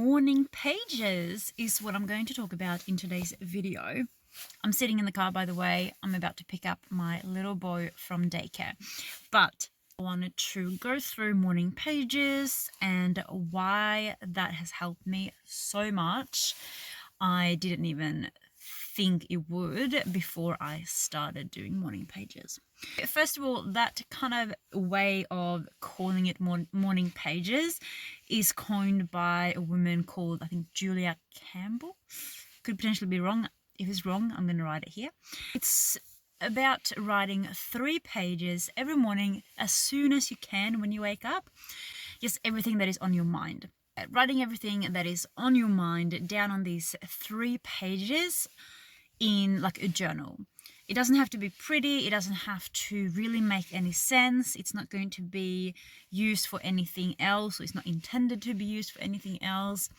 Morning pages is what I'm going to talk about in today's video. I'm sitting in the car, by the way. I'm about to pick up my little boy from daycare, but I wanted to go through morning pages and why that has helped me so much. I didn't even think it would before I started doing morning pages. First of all, that kind of way of calling it morning pages is coined by a woman called, I think, Julia Campbell. Could potentially be wrong. If it's wrong, I'm going to write it here. It's about writing 3 pages every morning as soon as you can when you wake up. Just everything that is on your mind. Writing everything that is on your mind down on these 3 pages in like a journal. It doesn't have to be pretty. It doesn't have to really make any sense. It's not going to be used for anything else, or it's not intended to be used for anything else.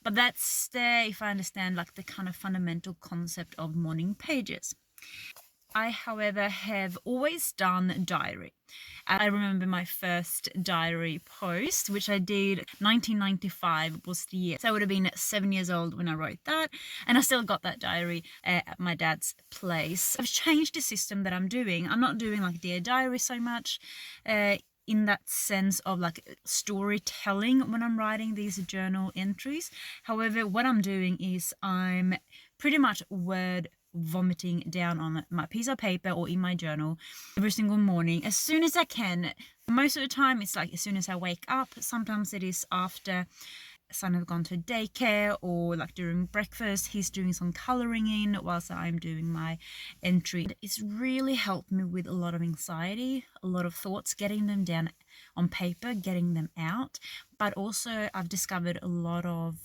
But that's if I understand, like the kind of fundamental concept of morning pages. I, however, have always done diary. I remember my first diary post, which I did 1995 was the year. So I would have been 7 years old when I wrote that. And I still got that diary at my dad's place. I've changed the system that I'm doing. I'm not doing like Dear Diary so much in that sense of like storytelling when I'm writing these journal entries. However, what I'm doing is I'm pretty much word vomiting down on my piece of paper or in my journal every single morning as soon as I can. Most of the time it's like as soon as I wake up. Sometimes it is after son has gone to daycare, or like during breakfast he's doing some coloring in whilst I'm doing my entry. It's really helped me with a lot of anxiety, a lot of thoughts, getting them down on paper, getting them out. But also I've discovered a lot of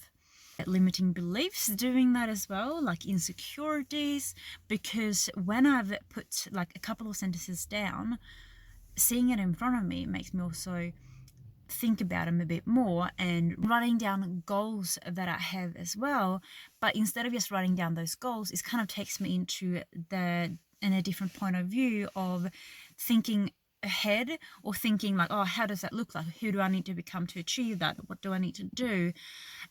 limiting beliefs doing that as well, like insecurities, because when I've put like a couple of sentences down, seeing it in front of me makes me also think about them a bit more, and writing down goals that I have as well. But instead of just writing down those goals, it kind of takes me into a different point of view of thinking ahead, or thinking like, oh, how does that look like? Who do I need to become to achieve that? What do I need to do?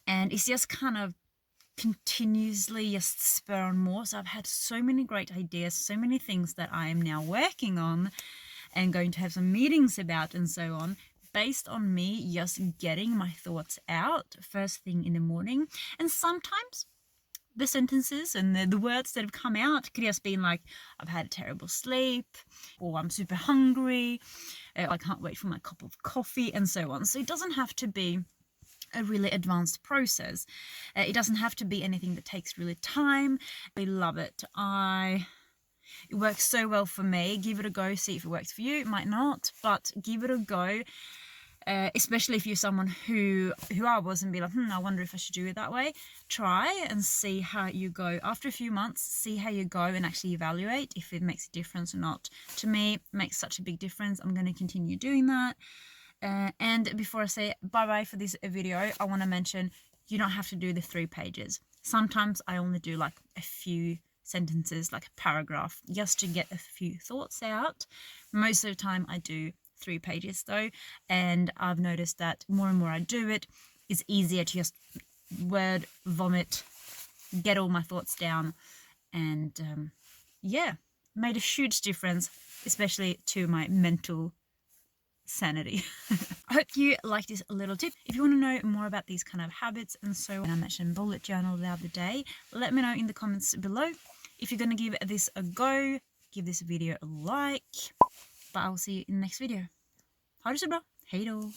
And it's just kind of continuously just spur on more. So I've had so many great ideas, so many things that I am now working on and going to have some meetings about and so on, based on me just getting my thoughts out first thing in the morning. And sometimes the sentences and the words that have come out could just been like, I've had a terrible sleep, or I'm super hungry, I can't wait for my cup of coffee, and so on. So it doesn't have to be a really advanced process. It doesn't have to be anything that takes really time. I love it. It works so well for me. Give it a go, see if it works for you. It might not, but give it a go. Especially if you're someone who I was and be like, I wonder if I should do it that way. Try and see how you go. After a few months, see how you go and actually evaluate if it makes a difference or not. To me, it makes such a big difference. I'm going to continue doing that. And before I say bye-bye for this video, I want to mention you don't have to do the 3 pages. Sometimes I only do like a few sentences, like a paragraph, just to get a few thoughts out. Most of the time I do 3 pages though, and I've noticed that more and more I do it, it's easier to just word vomit, get all my thoughts down, and yeah, made a huge difference, especially to my mental sanity. I hope you like this little tip. If you want to know more about these kind of habits and so on, I mentioned bullet journal the other day, let me know in the comments below. If you're going to give this a go, give this video a like. But I'll see you in the next video. Ha det så bra. Hej då!